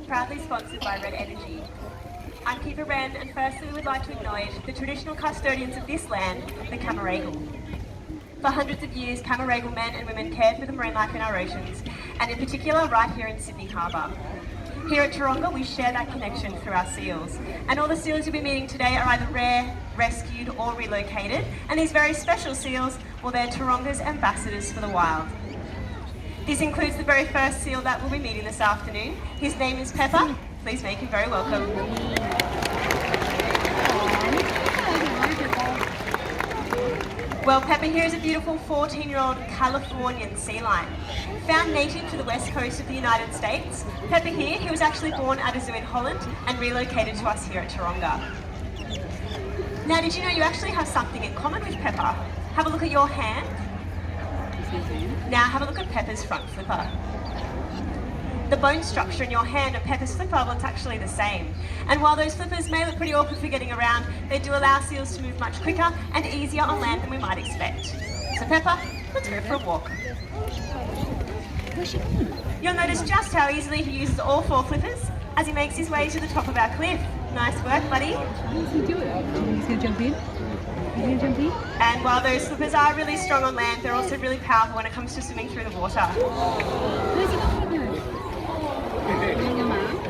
proudly sponsored by Red Energy. I'm Keeper Wren, and firstly we would like to acknowledge the traditional custodians of this land, the Cammeraygal. For hundreds of years, Cammeraygal men and women cared for the marine life in our oceans, and in particular right here in Sydney Harbour. Here at Taronga, we share that connection through our seals. And all the seals you'll be meeting today are either rare, rescued or relocated, and these very special seals, well, they're Taronga's ambassadors for the wild. This includes the very first seal that we'll be meeting this afternoon. His name is Pepper. Please make him very welcome. Well, Pepper here is a beautiful 14-year-old Californian sea lion. Found native to the west coast of the United States, Pepper here, he was actually born at a zoo in Holland and relocated to us here at Taronga. Now, did you know you actually have something in common with Pepper? Have a look at your hand. Now have a look at Pepper's front flipper. The bone structure in your hand and Pepper's flipper, well, it's actually the same. And while those flippers may look pretty awkward for getting around, they do allow seals to move much quicker and easier on land than we might expect. So Pepper, let's go for a walk. You'll notice just how easily he uses all four flippers as he makes his way to the top of our cliff. Nice work, buddy. He's going to do it. He's going to jump in. He's going to jump in. And while those flippers are really strong on land, they're also really powerful when it comes to swimming through the water.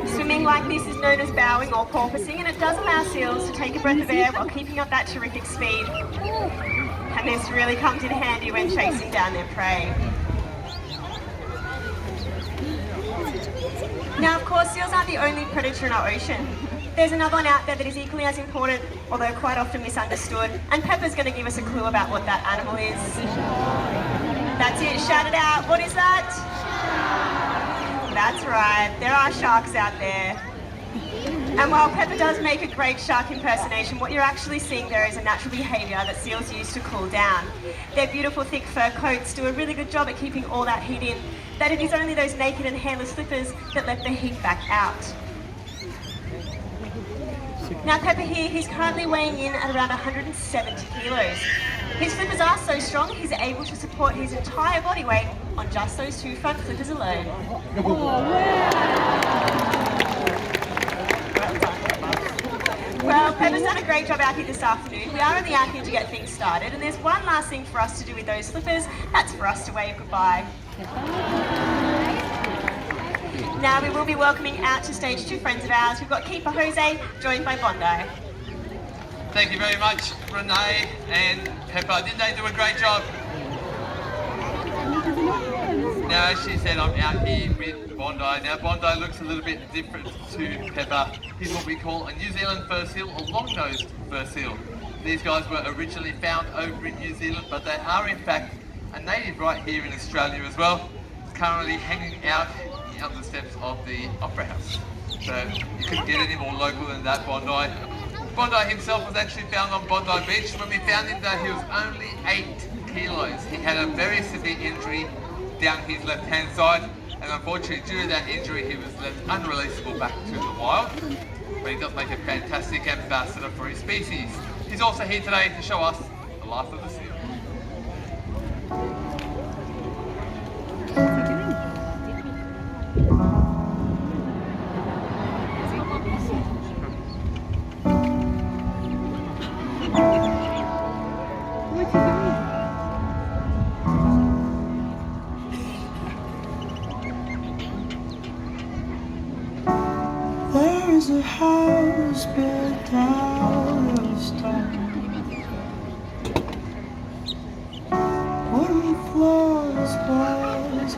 Swimming like this is known as bowing or porpoising, and it does allow seals to take a breath of air while keeping up that terrific speed. And this really comes in handy when chasing down their prey. Now, of course, seals aren't the only predator in our ocean. There's another one out there that is equally as important, although quite often misunderstood, and Pepper's going to give us a clue about what that animal is. That's it, shout it out. What is that? That's right, there are sharks out there. And while Pepper does make a great shark impersonation, what you're actually seeing there is a natural behaviour that seals use to cool down. Their beautiful thick fur coats do a really good job at keeping all that heat in, that it is only those naked and hairless flippers that let the heat back out. Now Pepper here, he's currently weighing in at around 170 kilos. His flippers are so strong, he's able to support his entire body weight on just those two front flippers alone. Well, Pepper's done a great job out here this afternoon. We are only out here to get things started, and there's one last thing for us to do with those flippers. That's for us to wave goodbye. Now we will be welcoming out to stage two friends of ours. We've got Keeper Jose, joined by Bondi. Thank you very much, Renee and Pepper. Didn't they do a great job? Now, as she said, I'm out here with Bondi. Now, Bondi looks a little bit different to Pepper. He's what we call a New Zealand fur seal, a long-nosed fur seal. These guys were originally found over in New Zealand, but they are in fact a native right here in Australia as well. It's currently hanging out on the steps of the Opera House. So you couldn't get any more local than that, Bondi. Bondi himself was actually found on Bondi Beach. When we found him though, he was only 8 kilos. He had a very severe injury down his left-hand side, and unfortunately due to that injury he was left unreleasable back to the wild. But he does make a fantastic ambassador for his species. He's also here today to show us the life of the seal. There's a house built out of stone, wooden floors, walls,